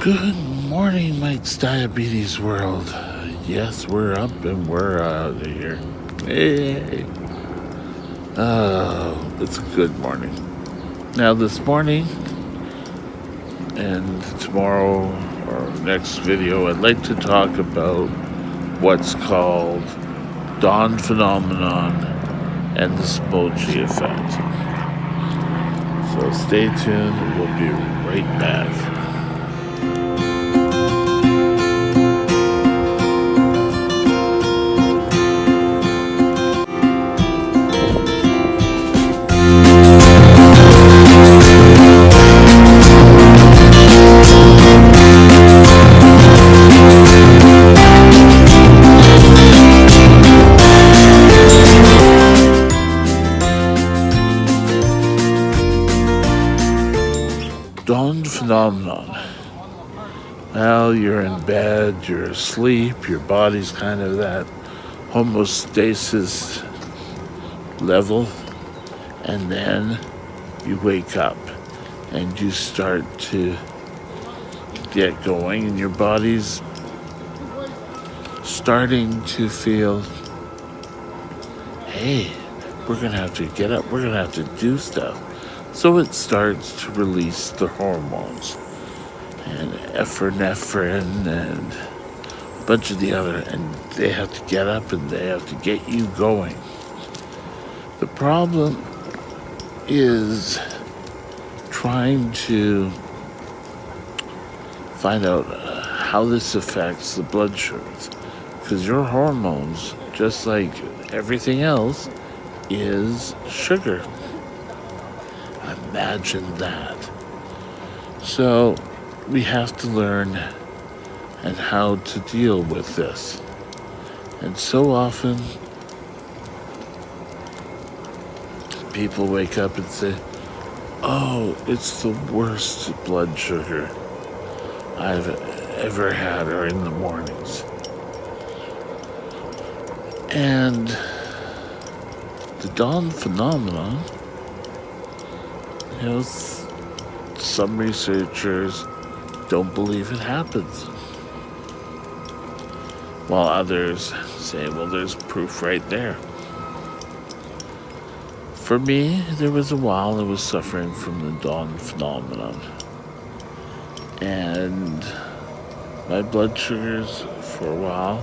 Good morning, Mike's Diabetes World. Yes, we're up and we're out of here. Hey. Oh, it's a good morning. Now, this morning and tomorrow or next video, I'd like to talk about what's called dawn phenomenon and the Smoji effect. So stay tuned, we'll be right back. Dawn phenomenon. Well, you're in bed, you're asleep, your body's kind of that homeostasis level, and then you wake up and you start to get going, and your body's starting to feel, hey, we're gonna have to get up, we're gonna have to do stuff. So it starts to release the hormones and epinephrine and a bunch of the other, and they have to get up and they have to get you going. The problem is trying to find out how this affects the blood sugars, because your hormones, just like everything else, is sugar. Imagine that. So we have to learn and how to deal with this. And so often people wake up and say, oh, it's the worst blood sugar I've ever had are in the mornings. And the dawn phenomenon, some researchers don't believe it happens, while others say, well, there's proof right there. For me, there was a while I was suffering from the dawn phenomenon, and my blood sugars for a while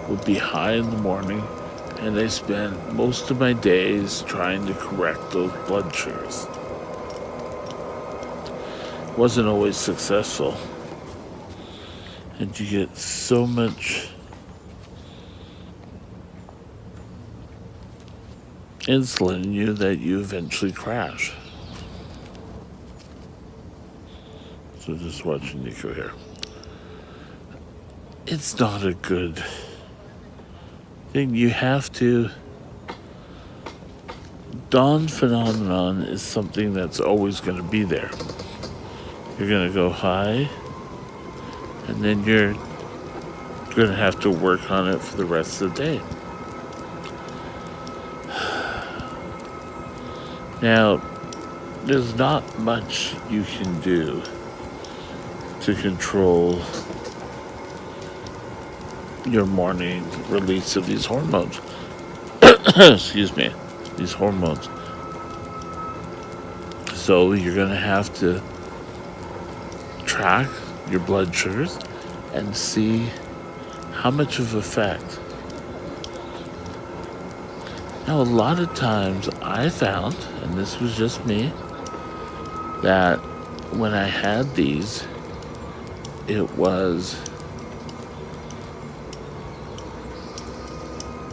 would be high in the morning, and I spent most of my days trying to correct those blood sugars. Wasn't always successful, and you get so much insulin in you that you eventually crash. So just watching Nico here. It's not a good thing. You have to. Dawn phenomenon is something that's always going to be there. You're going to go high, and then you're going to have to work on it for the rest of the day. Now, there's not much you can do to control your morning release of these hormones. Excuse me, these hormones. So you're going to have to track your blood sugars and see how much of effect. Now, a lot of times I found, and this was just me, that when I had these, it was,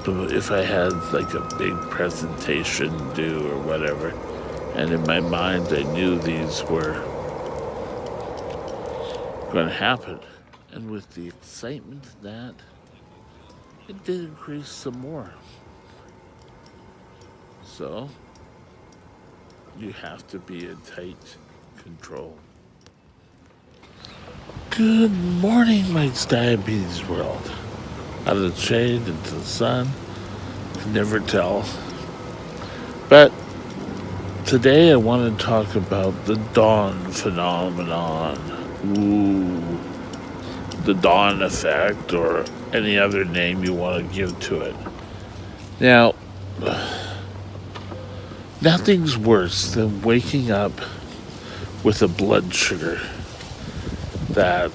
if I had like a big presentation due or whatever, and in my mind I knew these were going to happen, and with the excitement that it did increase some more. So you have to be in tight control. Good morning, Mike's Diabetes World. Out of the shade into the sun, you can never tell. But today I want to talk about the dawn phenomenon. Ooh. the dawn effect, or any other name you want to give to it. Now, nothing's worse than waking up with a blood sugar that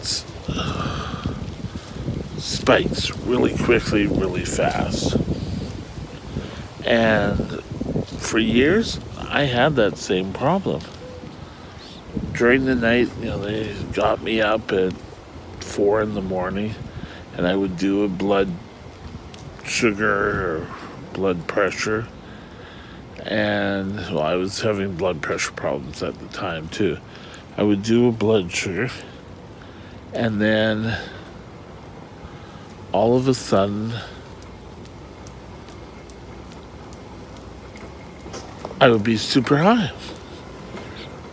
spikes really quickly, really fast. And for years, I had that same problem. During the night, they got me up at 4 in the morning, and I would do a blood sugar or blood pressure. And I was having blood pressure problems at the time too. I would do a blood sugar, and then all of a sudden I would be super high.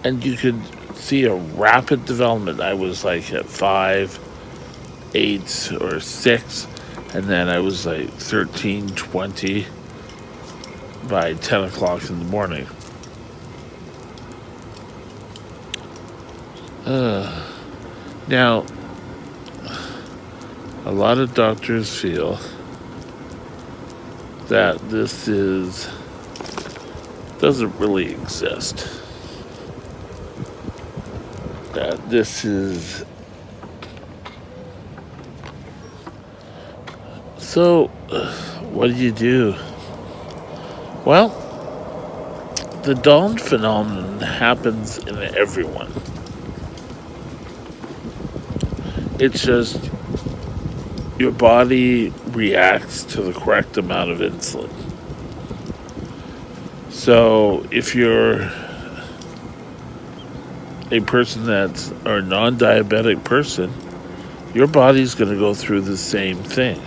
And you could see a rapid development. I was like at 5, 8, or 6, and then I was like 13, 20 by 10 o'clock in the morning. Now, a lot of doctors feel that this doesn't really exist. That this is... So, what do you do? Well, the dawn phenomenon happens in everyone. It's just your body reacts to the correct amount of insulin. So if you're a person or a non-diabetic person, your body's going to go through the same thing.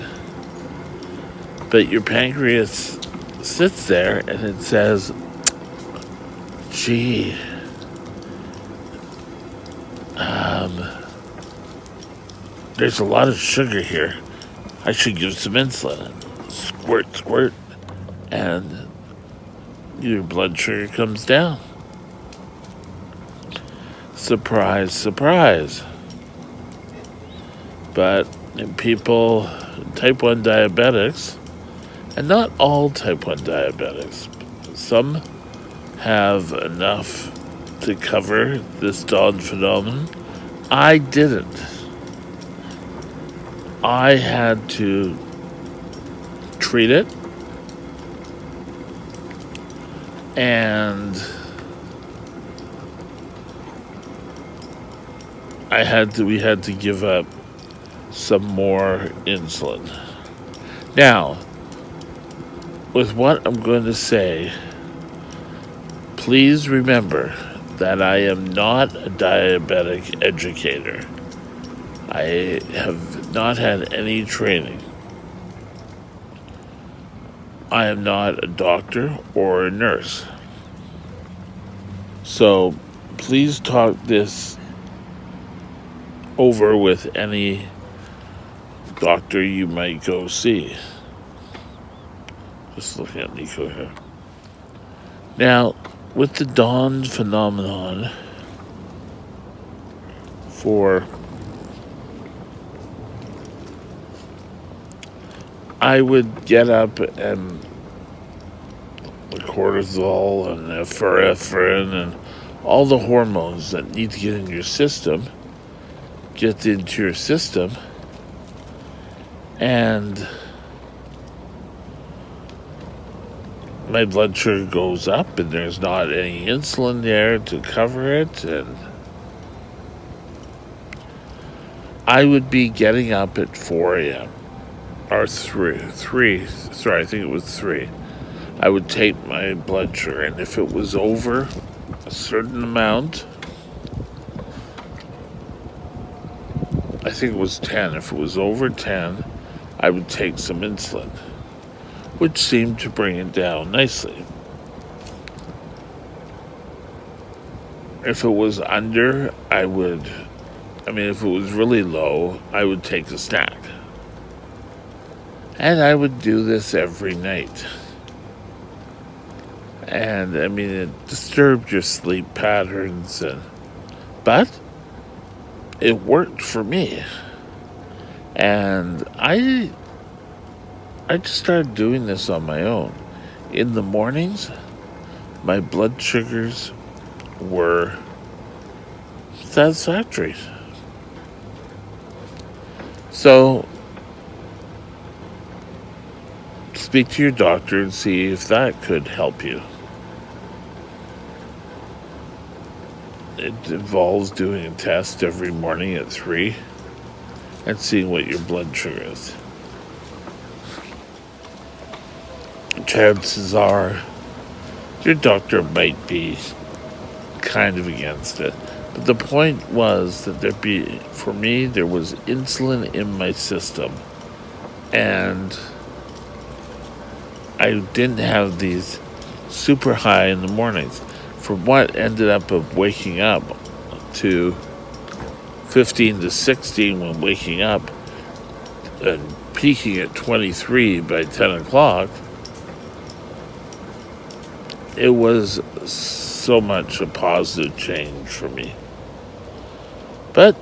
But your pancreas sits there and it says, gee, there's a lot of sugar here. I should give some insulin. Squirt, squirt. And your blood sugar comes down. Surprise, surprise. But in people, type 1 diabetics, and not all type 1 diabetics, some have enough to cover this dawn phenomenon. I didn't. I had to treat it, and we had to give up some more insulin. Now, with what I'm going to say, please remember that I am not a diabetic educator. I have not had any training. I am not a doctor or a nurse. So please talk this over with any doctor you might go see. Just looking at Nico here. Now, with the dawn phenomenon, I would get up and the cortisol and epinephrine and all the hormones that need to get in your system get into your system, and my blood sugar goes up and there's not any insulin there to cover it, and I would be getting up at 4 a.m. or 3, sorry, I think it was 3. I would take my blood sugar, and if it was over a certain amount, I think it was 10. If it was over 10, I would take some insulin, which seemed to bring it down nicely. If it was under, if it was really low, I would take a snack. And I would do this every night. And it disturbed your sleep patterns, but it worked for me. And I just started doing this on my own. In the mornings, my blood sugars were satisfactory. So speak to your doctor and see if that could help you. It involves doing a test every morning at 3 and seeing what your blood sugar is. Chances are your doctor might be kind of against it. But the point was that for me, there was insulin in my system. And I didn't have these super high in the mornings. For what ended up of waking up to 15 to 16 when waking up and peaking at 23 by 10 o'clock, it was so much a positive change for me. But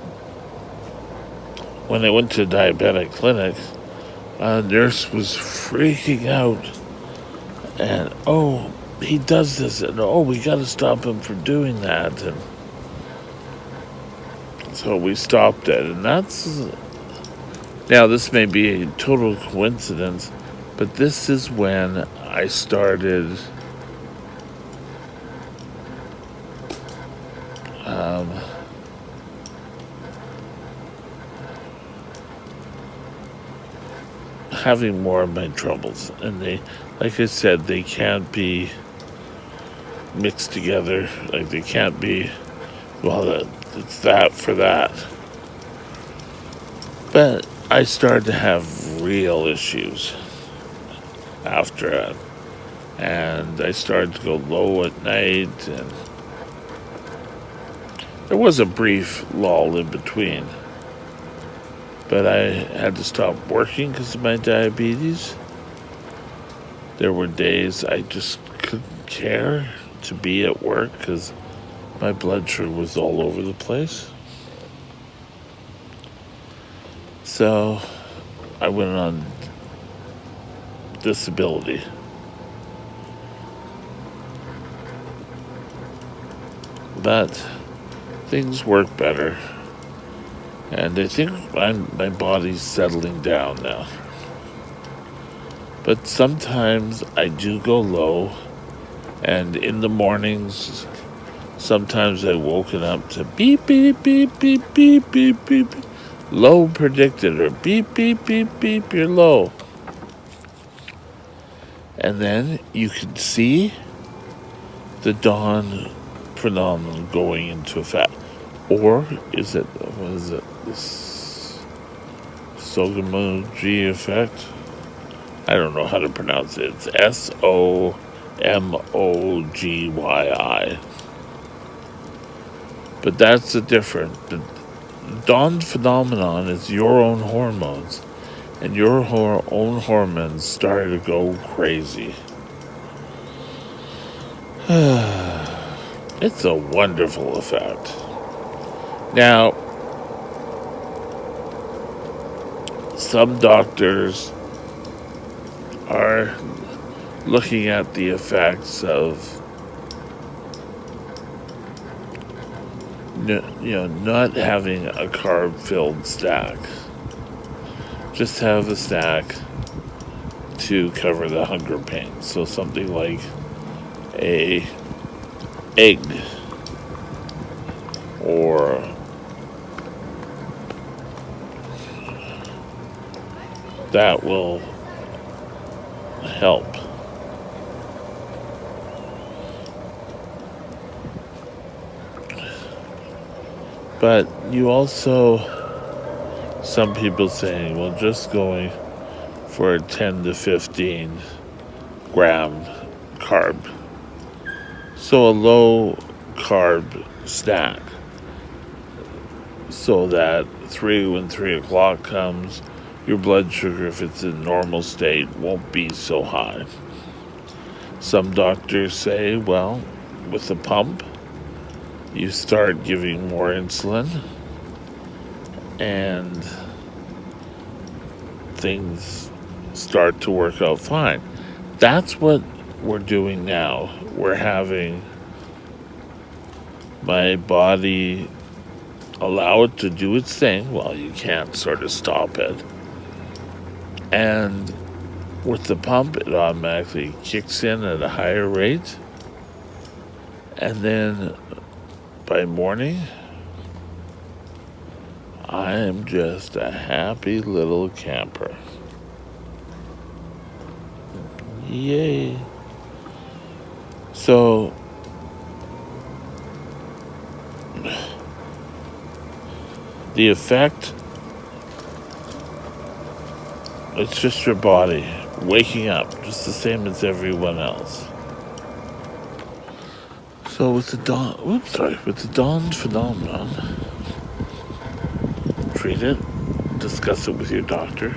when I went to diabetic clinic, a nurse was freaking out. And, oh, he does this, and oh, we got to stop him from doing that. And so we stopped it. And now this may be a total coincidence, but this is when I started having more of my troubles. And like I said, they can't be mixed together. Like they can't be, well, it's that for that. But I started to have real issues after it. And I started to go low at night, and there was a brief lull in between. But I had to stop working because of my diabetes. There were days I just couldn't care to be at work because my blood sugar was all over the place. So I went on disability. But things work better. And I think my body's settling down now. But sometimes I do go low. And in the mornings, sometimes I've woken up to beep, beep, beep, beep, beep, beep, beep. Low predicted, or beep, beep, beep, beep, you're low. And then you can see the dawn phenomenon going into effect. Or what is it, this Somogy effect? I don't know how to pronounce it. It's SOMOGYI. But that's the difference. The dawn phenomenon is your own hormones. And your own hormones start to go crazy. It's a wonderful effect. Now, some doctors are looking at the effects of not having a carb-filled snack. Just have a snack to cover the hunger pains. So something like a egg or that will help. But you also, some people saying, well, just going for a 10 to 15 gram carb. So a low carb snack. So that when 3 o'clock comes, your blood sugar, if it's in normal state, won't be so high. Some doctors say, well, with the pump, you start giving more insulin, and things start to work out fine. That's what we're doing now. We're having my body allow it to do its thing. Well, you can't sort of stop it. And with the pump, it automatically kicks in at a higher rate. And then by morning, I am just a happy little camper. Yay. So, the effect, it's just your body waking up, just the same as everyone else. So with the dawn phenomenon, treat it, discuss it with your doctor,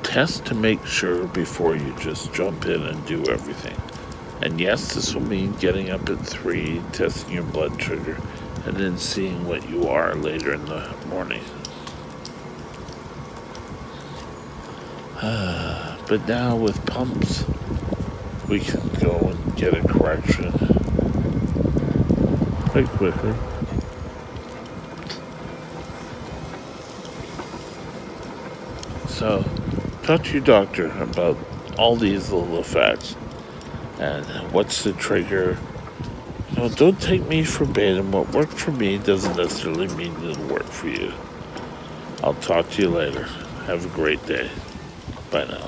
test to make sure before you just jump in and do everything. And yes, this will mean getting up at 3, testing your blood sugar, and then seeing what you are later in the morning. But now with pumps, we can go and get a correction quite quickly. So, talk to your doctor about all these little effects and what's the trigger. Don't take me verbatim. What worked for me doesn't necessarily mean it'll work for you. I'll talk to you later. Have a great day. Bye now.